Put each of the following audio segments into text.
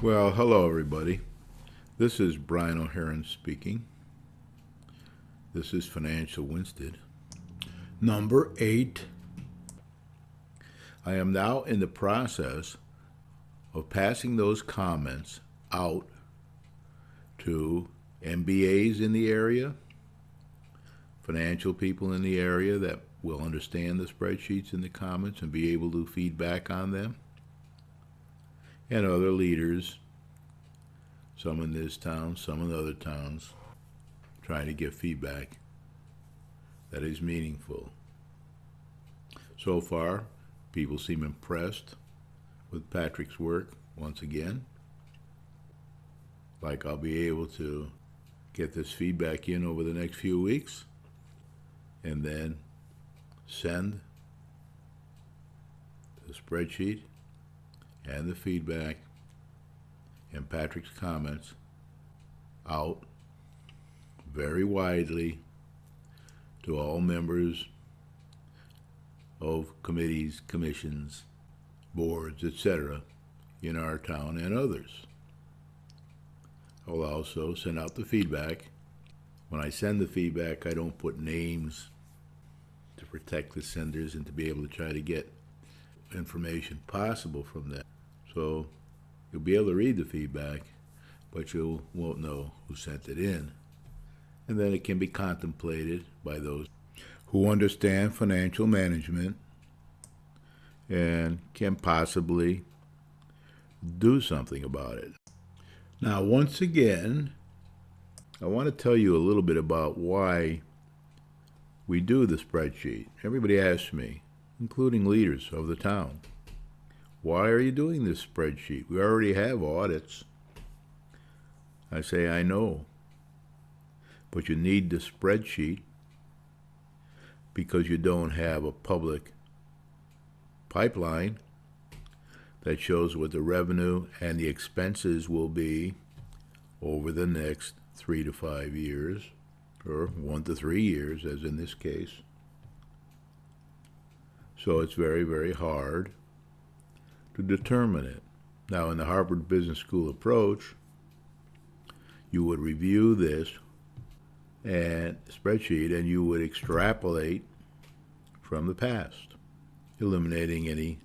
Well, hello everybody. This is Brian O'Haron speaking. This is Financial Winsted. Number 8. I am now in the process of passing those comments out to MBAs in the area, financial people in the area that will understand the spreadsheets and the comments and be able to feedback on them, and other leaders, some in this town, some in other towns, trying to get feedback that is meaningful. So far, people seem impressed with Patrick's work once again. Like I'll be able to get this feedback in over the next few weeks and then send the spreadsheet and the feedback and Patrick's comments out very widely to all members of committees, commissions, boards, etc. in our town and others. I will also send out the feedback. When I send the feedback, I don't put names to protect the senders and to be able to try to get information possible from that. So you'll be able to read the feedback, but you won't know who sent it in. And then it can be contemplated by those who understand financial management and can possibly do something about it. Now, once again, I want to tell you a little bit about why we do the spreadsheet. Everybody asks me, including leaders of the town, why are you doing this spreadsheet? We already have audits. I say, I know. But you need the spreadsheet because you don't have a public pipeline that shows what the revenue and the expenses will be over the next 3 to 5 years, or 1 to 3 years, as in this case. So it's very, very hard to determine it. Now, in the Harvard Business School approach, you would review this and spreadsheet and you would extrapolate from the past, eliminating any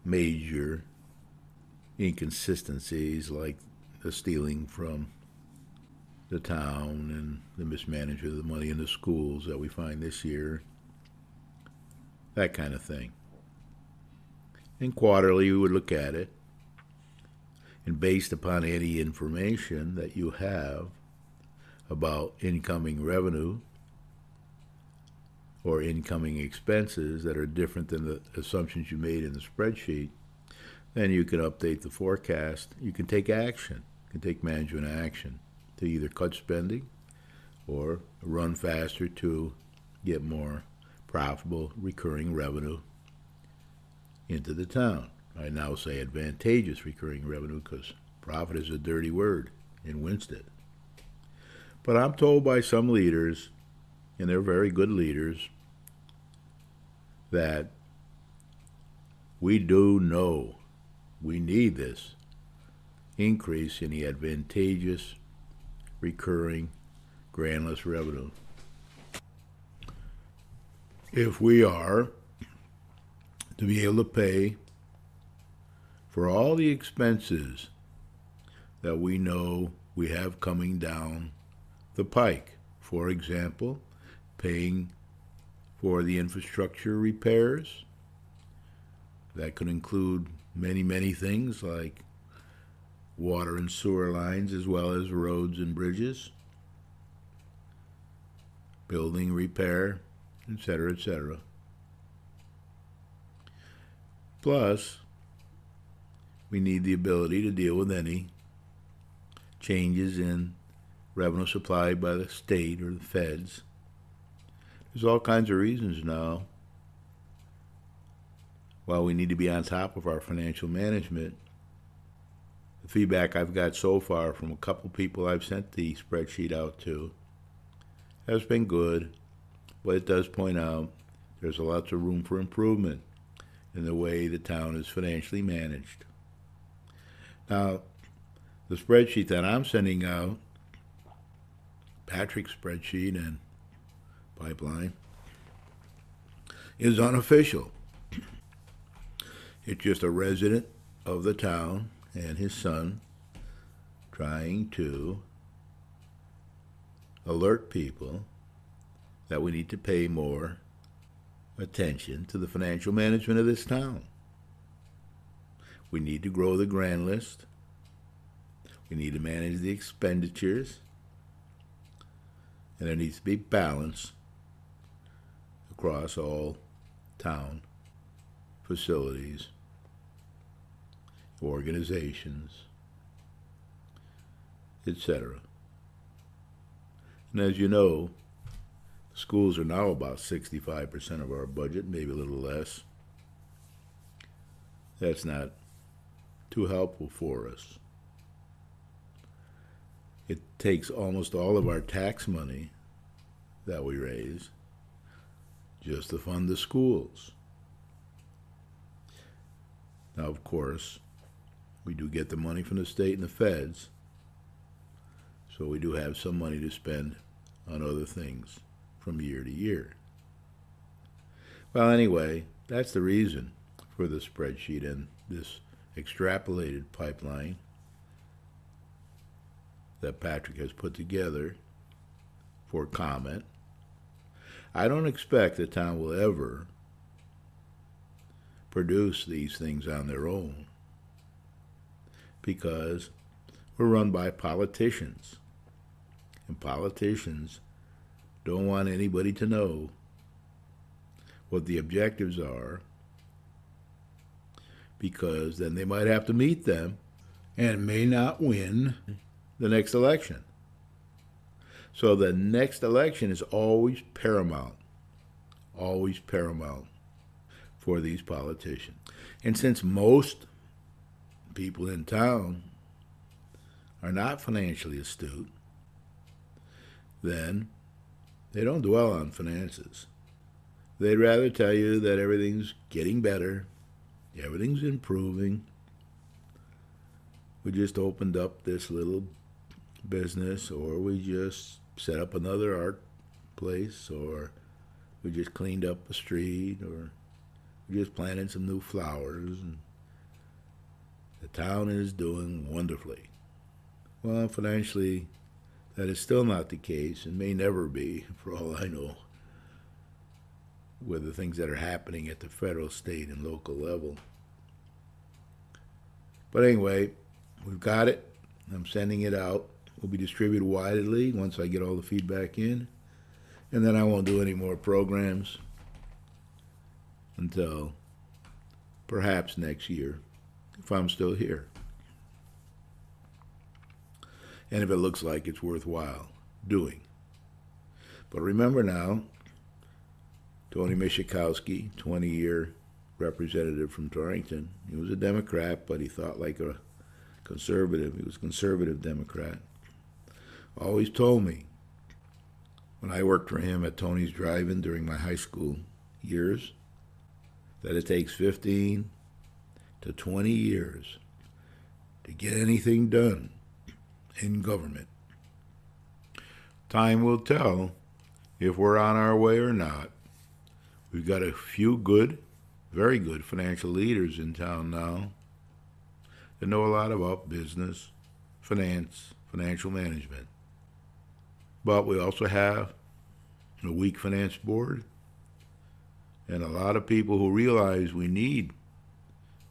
major inconsistencies like the stealing from the town and the mismanagement of the money in the schools that we find this year, that kind of thing. And quarterly, you would look at it, and based upon any information that you have about incoming revenue or incoming expenses that are different than the assumptions you made in the spreadsheet, then you can update the forecast. You can take action. You can take management action to either cut spending or run faster to get more profitable recurring revenue into the town. I now say advantageous recurring revenue because profit is a dirty word in Winsted. But I'm told by some leaders, and they're very good leaders, that we do know we need this increase in the advantageous recurring grantless revenue. If we are to be able to pay for all the expenses that we know we have coming down the pike. For example, paying for the infrastructure repairs. That could include many, many things like water and sewer lines as well as roads and bridges, building repair, etc., etc. Plus, we need the ability to deal with any changes in revenue supplied by the state or the feds. There's all kinds of reasons now why we need to be on top of our financial management. The feedback I've got so far from a couple people I've sent the spreadsheet out to has been good, but it does point out there's lots of room for improvement in the way the town is financially managed. Now, the spreadsheet that I'm sending out, Patrick's spreadsheet and pipeline, is unofficial. It's just a resident of the town and his son trying to alert people that we need to pay more attention to the financial management of this town. We need to grow the grand list. We need to manage the expenditures. And there needs to be balance across all town facilities, organizations, etc. And as you know, schools are now about 65% of our budget, maybe a little less. That's not too helpful for us. It takes almost all of our tax money that we raise just to fund the schools. Now, of course, we do get the money from the state and the feds, so we do have some money to spend on other things from year to year. Well, anyway, that's the reason for the spreadsheet and this extrapolated pipeline that Patrick has put together for comment. I don't expect the town will ever produce these things on their own because we're run by politicians, and politicians don't want anybody to know what the objectives are, because then they might have to meet them and may not win the next election. So the next election is always paramount for these politicians. And since most people in town are not financially astute, then they don't dwell on finances. They'd rather tell you that everything's getting better, everything's improving. We just opened up this little business, or we just set up another art place, or we just cleaned up a street, or we just planted some new flowers, and the town is doing wonderfully. Well, financially, that is still not the case, and may never be, for all I know, with the things that are happening at the federal, state, and local level. But anyway, we've got it. I'm sending it out. Will be distributed widely once I get all the feedback in. And then I won't do any more programs until perhaps next year, if I'm still here. And if it looks like it's worthwhile doing. But remember now, Tony Michikowski, 20-year representative from Torrington, he was a Democrat, but he thought like a conservative. He was a conservative Democrat. Always told me, when I worked for him at Tony's Drive-In during my high school years, that it takes 15 to 20 years to get anything done in government. Time will tell if we're on our way or not. We've got a few good, very good financial leaders in town now that know a lot about business, finance, financial management. But we also have a weak finance board and a lot of people who realize we need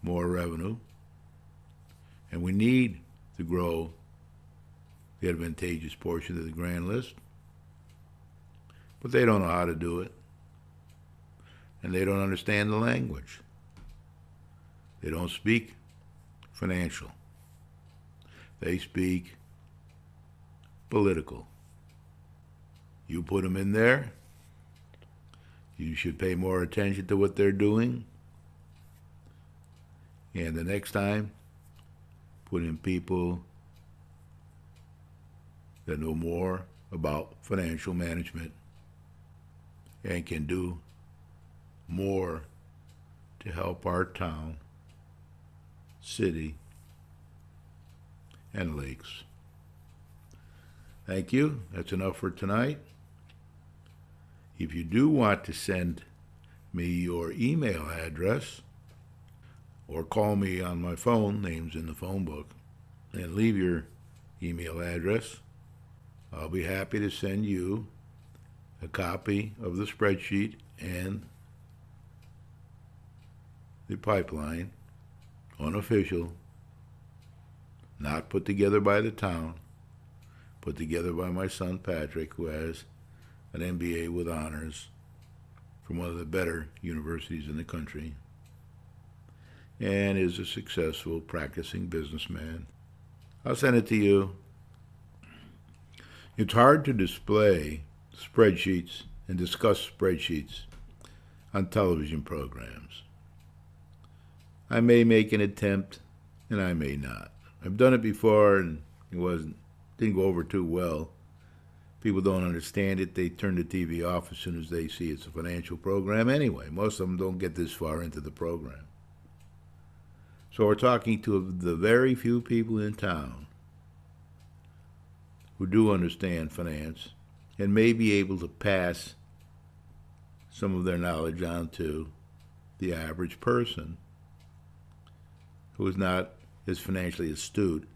more revenue and we need to grow the advantageous portion of the grand list. But they don't know how to do it. And they don't understand the language. They don't speak financial. They speak political. You put them in there, you should pay more attention to what they're doing. And the next time, put in people that know more about financial management and can do more to help our town, city, and lakes. Thank you. That's enough for tonight. If you do want to send me your email address or call me on my phone, name's in the phone book, and leave your email address, I'll be happy to send you a copy of the spreadsheet and the pipeline, unofficial, not put together by the town, put together by my son Patrick, who has an MBA with honors from one of the better universities in the country and is a successful practicing businessman. I'll send it to you. It's hard to display spreadsheets and discuss spreadsheets on television programs. I may make an attempt and I may not. I've done it before and didn't go over too well. People don't understand it. They turn the TV off as soon as they see it's a financial program anyway. Most of them don't get this far into the program. So we're talking to the very few people in town who do understand finance and may be able to pass some of their knowledge on to the average person who is not as financially astute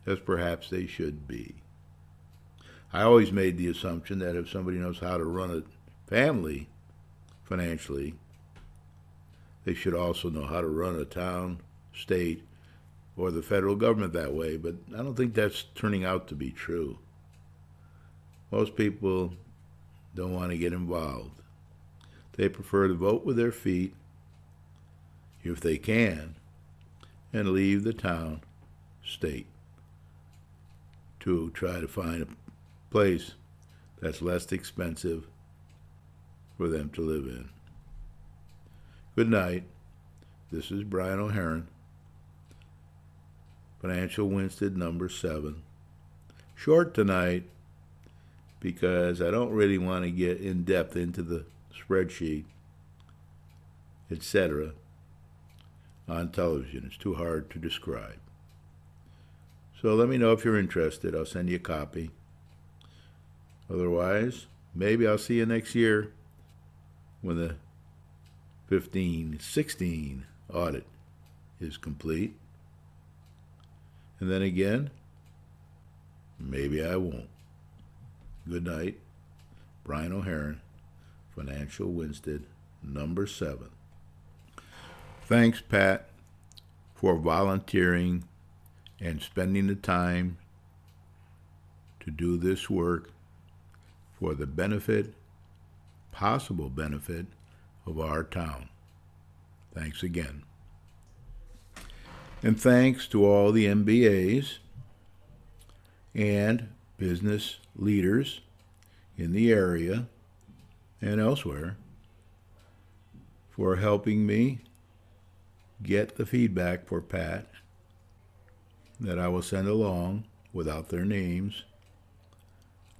as perhaps they should be. I always made the assumption that if somebody knows how to run a family financially, they should also know how to run a town, state, or the federal government that way, but I don't think that's turning out to be true. Most people don't want to get involved. They prefer to vote with their feet, if they can, and leave the town, state, to try to find a place that's less expensive for them to live in. Good night. This is Brian O'Hearn, Financial Winsted number 7. Short tonight because I don't really want to get in depth into the spreadsheet, etc. on television. It's too hard to describe. So let me know if you're interested. I'll send you a copy. Otherwise, maybe I'll see you next year when the 15-16 audit is complete. And then again, maybe I won't. Good night. Brian O'Hearn, Financial Winsted number 7. Thanks, Pat, for volunteering and spending the time to do this work for the benefit, possible benefit, of our town. Thanks again. And thanks to all the MBAs and business leaders in the area and elsewhere for helping me get the feedback for Pat that I will send along without their names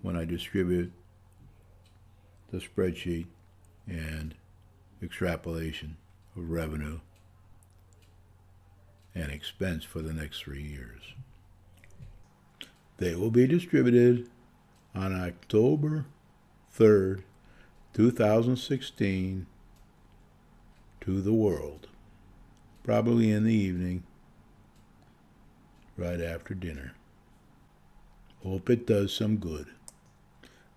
when I distribute the spreadsheet and extrapolation of revenue and expense for the next 3 years. They will be distributed on October 3rd, 2016 to the world, probably in the evening, right after dinner. Hope it does some good,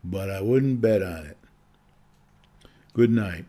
but I wouldn't bet on it. Good night.